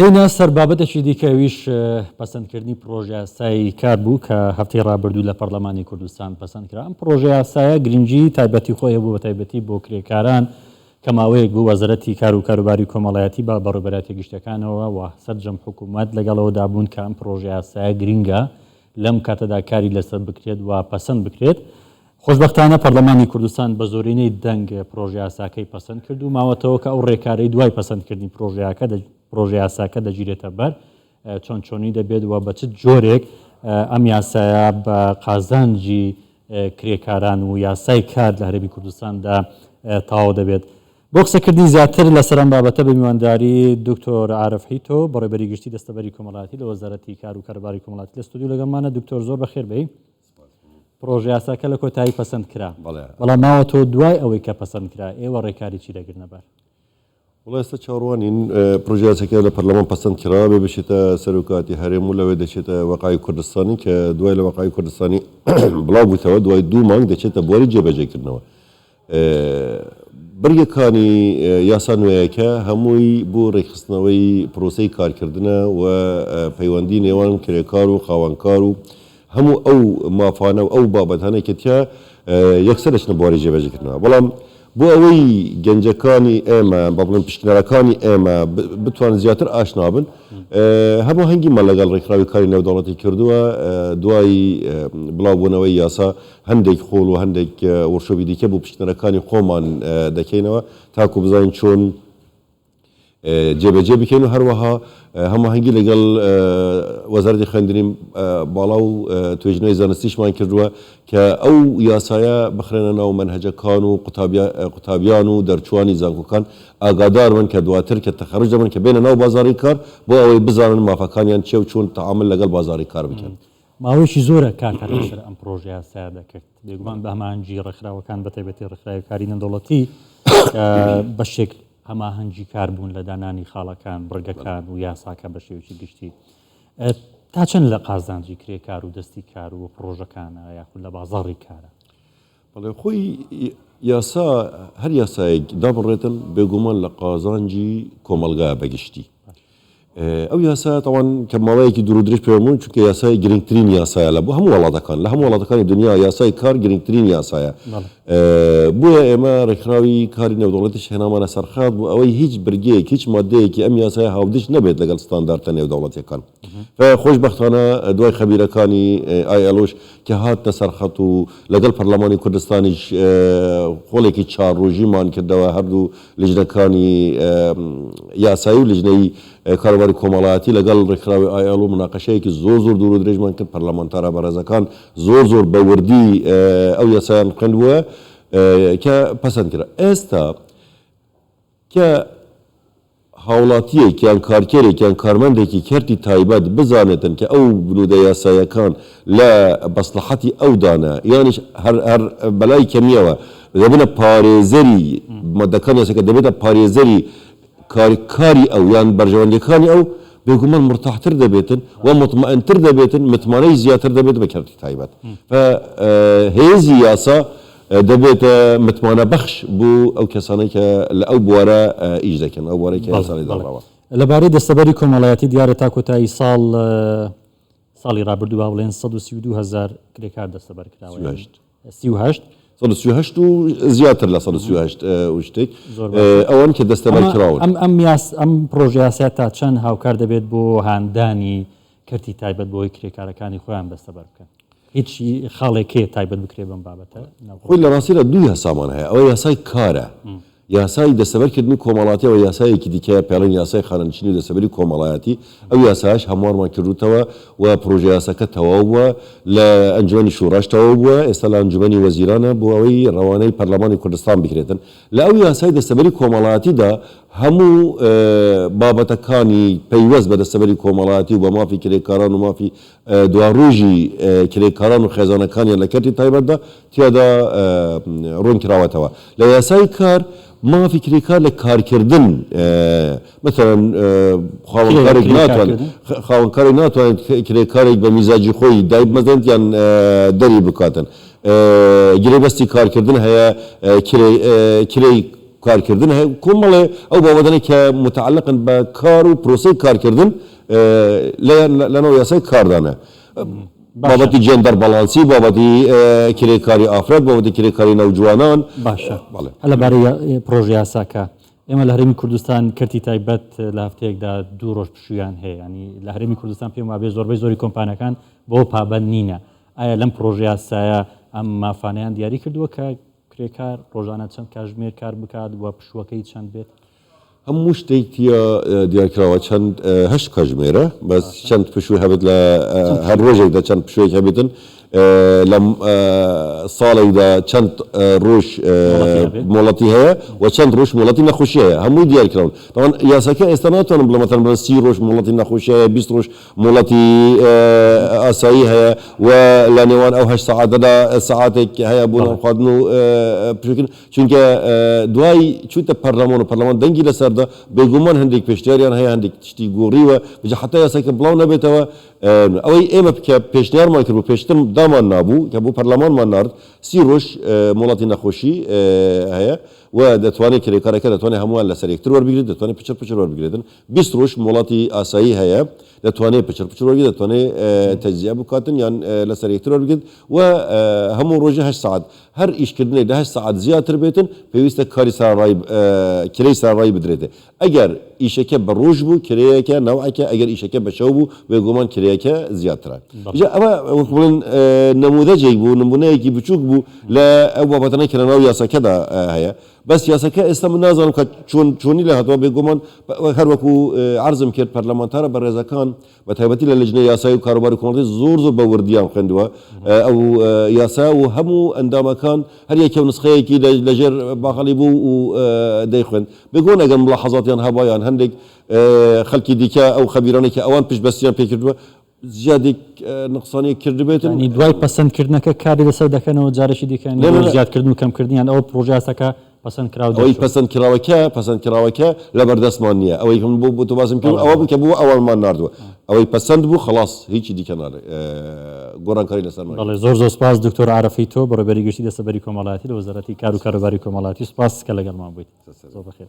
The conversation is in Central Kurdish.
هێنا سەر بابەتێکی دیکەویش پەسەندکردنی پرۆژە یاسایی کار بوو کە هەفتەی ڕابردوو لە پەرلەمانی کوردستان پەسەندکرا. ئەم پرۆژە یاسایە گرنگی تایبەتی خۆی بوو بە تایبەتی بۆ کرێکاران کە ماوەیەک بوو وەزارەتی کار و کاروباری کۆمەڵایەتی بە بەڕێوەبەری گشتەکانەوە و سەرجەم حکوومەت لەگەڵەوەدا بوون کە ئەم پرۆژە یاسایە گرنگە لەم کاتەدا کاری لەسەر بکرێت و پەسەند بکرێت. خۆشبەختانە پەرلەمانی کوردستان بە زۆرینەی دەنگ پرۆژە یاساکەی پەسەند کرد و ماوەتەوە کە ئەو ڕێکارەی دوای پەسەندکردنی پرۆژە یاساکە دەگیرێتە بەر چۆن چۆنی دەبێت و بە چ جۆرێک ئەم یاسایە بە قازانجی کرێکاران و یاسای کار لە هەرێمی کوردستاندا تەواو دەبێت. بۆ قسەکردنی زیاتر لەسەر ئەم بابەتە بە میوانداری دکتۆر عارف حیتۆ بەڕێوەبەری گشتی دەستەبەری کۆمەڵایەتی لە وەزارەتی کار و کاروباری کۆمەڵایەتی لە ستودیۆ لەگەڵمانە. دکتۆر زۆر بەخێر بێی. پرۆژە یاساکە لە کۆتایی پەسەند کرا، بەڵام ماوە تۆ دوای ئەوەی کە پەسەند کرا ئێوە ڕێکاری چی دەگرنە بەر؟ وڵای ئێستا چاڕوانین پرۆژە یاساکە لە پەرلەمان پەسەند کرا بێ بچێتە سەرۆکاتی هەرێم و لەوێ دەچێتە وەقای کوردستانی کە دوای لە وەقای کوردستانی بڵاو بوویتەوە دوای 2 مانگ دەچێتە بۆری جێبەجێکردنەوە. بڕیەکانی یاسا نوێیەکە هەمووی بۆ ڕێکخستنەوەی پرۆسەی کارکردنە و پەیوەندی نێوان کرێکار و خاوەنکار و هەموو ئەو مافانە و ئەو بابەتانەی کە تیا یەکسەر دەچنە بواری جێبەجێکردنەوە. بەڵام بۆ ئەوەی گەنجەکانی ئێمە با بڵێن پشکنەرەکانی ئێمە بتوان زیاتر ئاشنا بن، هەموو هەنگیمان لەگەڵ ڕێکخراوی کاری نێودەوڵەتی کردووە. دوای بڵاوبوونەوەی یاسا هەندێک خۆڵ و هەندێک وەرشۆبی دیکە بۆ پشکنەرەکانی خۆمان دەکەینەوە تاکو بزانین چۆن جێبەجێ بکەین و هەروەها هەماهەنگی لەگەڵ وەزارەتی خوێندنی باڵا و توێژینەوەی زانستیشمان کردووە کە ئەو یاسایە بخرێنە ناو مەنهەجەکان و قوتابیان و دەرچوانی زانکۆکان ئاگادار بن کە دواتر کە تەخەرج دەبن کە بێنە ناو بازاری کار بۆ ئەوەی بزانن مافەکانیان چێ و چۆن تەعامل لەگەڵ بازاری کار بکەن. ماوەیەکی زۆرە کارکار لەسەر ئەم پرۆژە یاسایە دەکرد، بێگومان بە هەماهەنگی ڕێکخراوەکان بە تایبەتی ڕێکخراوی کاری نێودەوڵەتی بەشێک هەماهەنگی کار بوون لە دانانی خاڵەکان بڕگەکان و یاساکە بە شێوەیەکی گشتی. تا چەند لە قازانجی کرێکار و دەستی کار و پرۆژەکانە یاخود لە بازاڕی کارە؟ بەڵێ خۆی یاسا هەر یاسایەک دابڕێتن بێگومان لە قازانجی کۆمەلگایە بەگشتی. ئەو یاسا تاوان کە ماوەیەکی دوور و درێژ پێمون چونکە یاسای گرنگترین یاسایە لە بۆ هەموو وڵاتەکان لە هەموو وڵاتەکانی دنیا یاسای کار گرنگترین یاسایە. بۆیە ئێمە ڕێکخراوی کاری نێودەوڵەتیش هێنامانە سەرخات بوو ئەوەی هیچ برگەیەک هیچ مادەیەکی ئەم یاسایە هاودش نەبێت لەگەڵ ستانداردە نێودەوڵەتیەکان. خۆشبەختانە دوای خەبیرەکانی ILOش کە هاتنە سەرخەت و لەگەڵ پەرلەمانی کوردستانیش خۆڵێکی 4 ڕۆژیمان کردەوە هەردوو لیژنەکانی یاسایی و لیژنەی کاروباری کۆمەڵایەتی لەگەڵ ڕێکخراوی ILO مناقەشەیەکی زۆر دوور و درێژمان کرد. پەرلەمانتارە بەڕێزەکان زۆر بە وردی ئەو یاسایان خوێندووە کە پەسەند کرا. ئێستا کە هاوڵاتیەک یان کارکێرێک یان کارمەندێکی کەرتی تایبەت بزانێتن کە ئەو بنوودە یاسایەکان لە بەسلحەتی ئەودانە یانیش هەر بەلای کەمیەوە دەبنە پارێزەری مادەکان یاساکە دەبێتە پارێزەری کاری ئەو یان بەرژەوەندەکانی ئەو بێگومان مرتاحتر دەبێتن و مطمئنتر دەبێتن متمانەی زیاتر دەبێت بە کەرتی تایبەت. هێزی یاسا دەبێتە متمانە بەخش بوو ئەو کەسانەی کە لە ئەو بوارە ئیش دەکەن ئەو بوارەی کە یاسای داڕاوە. لەبارەی دەستەبەری کۆمەڵایەتی دیارە تا کۆتایی ساڵی ڕابردوو با بڵێن 132,000 کرێکار دەستەبەر کراوە. 138 و زیاتر لە 138 شتێک ئەوان کە دەستەبەر کراون. ئەم پرۆژە یاسایە تا چەند هاوکار دەبێت بۆ هاندانی کەرتی تایبەت بۆی کرێکارەکانی خۆیان دەستەبەر بکەن؟ هیچ خاڵێکێ تایبەت بکرێ بەم بابەتە؟ خۆی لە ڕاستیدا 2 یاسامان هەیە. ئەوە یاسای کارە، یاسای دەستەبەرکردنی کۆمەڵایەتی و یاسایەکی دیکە پێڵێن یاسای خانەنشینی و دەستەبەری کۆمەڵایەتی. ئەو یاسایش هەموارمان کردوتەوە و پرۆژە یاساکە تەواو بووە لە ئەنجومەنی شوڕاش تەواو بووە، ئێستا لە ئەنجومەنی وەزیرانە بۆ ئەوەی ڕەوانەی پەرلەمانی کوردستان بکرێتن. لە ئەو یاسای دەستەبەری کۆمەڵایەتیدا هەموو بابەتەکانی پەیوەست بە دەستەبەری کۆمەڵایەتی و بە مافی کرێکاران و مافی دواڕۆژی کرێکاران و خێزانەکانیان لە کەرتی تایبەتدا تیادا ڕوون کراوەتەوە. لە یاسای کار مافی کرێکار لە کارکردن مثلەن خاوەنکارێک ناتوانێت کرێکارێک بە میزاجی خۆی دای بمەزێت یان دەری بکاتن. گرێبەستی کارکردن هەیە کرێی کارکردن هەیە کۆمەڵێ ئەو بابەتانەی کە متعلقن بە کار و پرۆسەی کارکردن لەنەوە یاسای کاردانە بابەتی جێندەر بەڵانسی بابەتی کرێکاری ئافرەت بابەتی کرێکاری نەوجوانان باشە هەلە بارەی پرۆژه یاساکە ئێمە لە هەرێمی کوردستان کەرتی تایبەت لە هەفتەیەکدا 2 ڕۆژ پشویان هەیە ینی لە هەرێمی کوردستان پێم وابێ زۆربەی زۆری کۆمپانیەکان بۆ پابەند نینە ئایا لەم پرۆژه یاسایە ئەم مافانەیان دیاری کردووە کە کرێکار ڕۆژانە چەند کاتژمێر کار بکات و پشوەکەی چەند بێت هەموو شتێکیە دیارکراوە چەند 8 کاتژمێرە بەس چەند پشووی هەبێت لە هەر ڕۆژێکدا چەند پشوویەک هەبێتن لەم ساڵێکدا چەند ڕۆژ مۆڵەتی هەیە و چەند ڕۆژ مۆڵەتی نەخۆشی هەیە هەمووی دیارکراون تاوان یاساکە ئێستا ناتوانم بڵێ مەتەن بڵێن 30 ڕۆژ مۆڵەتی نەخۆشی هەیە 20 ڕۆژ مۆڵەتی ئاسایی هەیە و لە نێوان ئەو 8 سەعاتەدا سەعاتێک هەیە بۆ نانخواردن و پشوکردن چونکە دوای چووتە پەرلەمان و پەرلەمان دەنگی لەسەردا بێگومان هەندێک پێشنیاریان هەیە هەندێک تشتی گۆڕیوە بجە حتا یاساکە بڵاو نەبێتەوە ئەوەی ئێمە کە پێشنیارمان کرد و پێشتر دامان نابوو کە بۆ پەرلەمانمان نارد 30 ڕۆژ مۆڵەتی نەخۆشی هەیە و دەتوانێت کرێکارەکە دەتوانێت هەمووان لەسەر یەکتر وەربگرێت دەتوانێت پچر وەربگرێتن 20 ڕۆژ مۆڵەتی ئاسایی هەیە دەتوانێت پچر وەرگێت دەتوانێت تەجزیە بکاتن یان لەسەر یەکتر وەربگرێت و هەموو ڕۆژی 8 ساعت هەر ئیشکردنێک لە 8 ساعت زیاتر بێتن پێویستە کاری کرەی ساڕایی بدرێتێ ئەگەر ئیشەکە بە ڕۆژ بوو کرەیەکە نەوعەکە ئەگەر ئیشەکە بە شەو بوو بێگومان کرەیەکە زیاترە ئەمە وەک بڵێن نموذەجێک بوو نمونەیەکی بچووک بوو لە ئەو بابەتانەی کە لە ناو یاساکەدا هەیە بەس یاساکە ئێستا من نازانم کە چۆنی لە هاتووە بێگومان هەر وەکو عرضم کرد پەرلەمانتارە بە ڕێزەکان بە تایبەتی لە لەجنەی یاسایی و کاروباری کۆمەڵی زۆر بە وردیان خوێندووە ئەو یاسا و هەموو ئەندامەکان هەر یەکێ نسخەیەکی لەژێر باخەڵی بوو و دەیخوێن بێگوان ئەگەر ملاحەزاتیان هەبایان هەندێک خەڵکی دیکە ئەو خەبیرانێک کە ئەوان پشتبەستیان پێ کردووە زیادێک نقصانی کردبێتن دوای پەسەندکردنەکە کاری لەسەر دەکەنەوە جارێکی دیکەن زیادکردن و کەمکردنیان ئەوە پرۆژه یاساکە ئەوەی پەسەندکراوەکە لە بەردەستمان نییە ئەوەی هەم بۆ تۆ باسم کرد ئەوە بکە بوو ئەوانمان ناردووە ئەوەی پەسەند بوو خلاص هیچی دیکە ناڕێ گۆڕانکاری لەسەرمان زۆر سپاس دکتۆر عارەفی تۆ بەڕێوەبەری گشتی دەسەبەری کۆمەڵایەتی لە وەزارەتی کار و کاروباری کۆمەڵایەتی سپاس کە لەگەڵمان بوویت زۆر بەخێر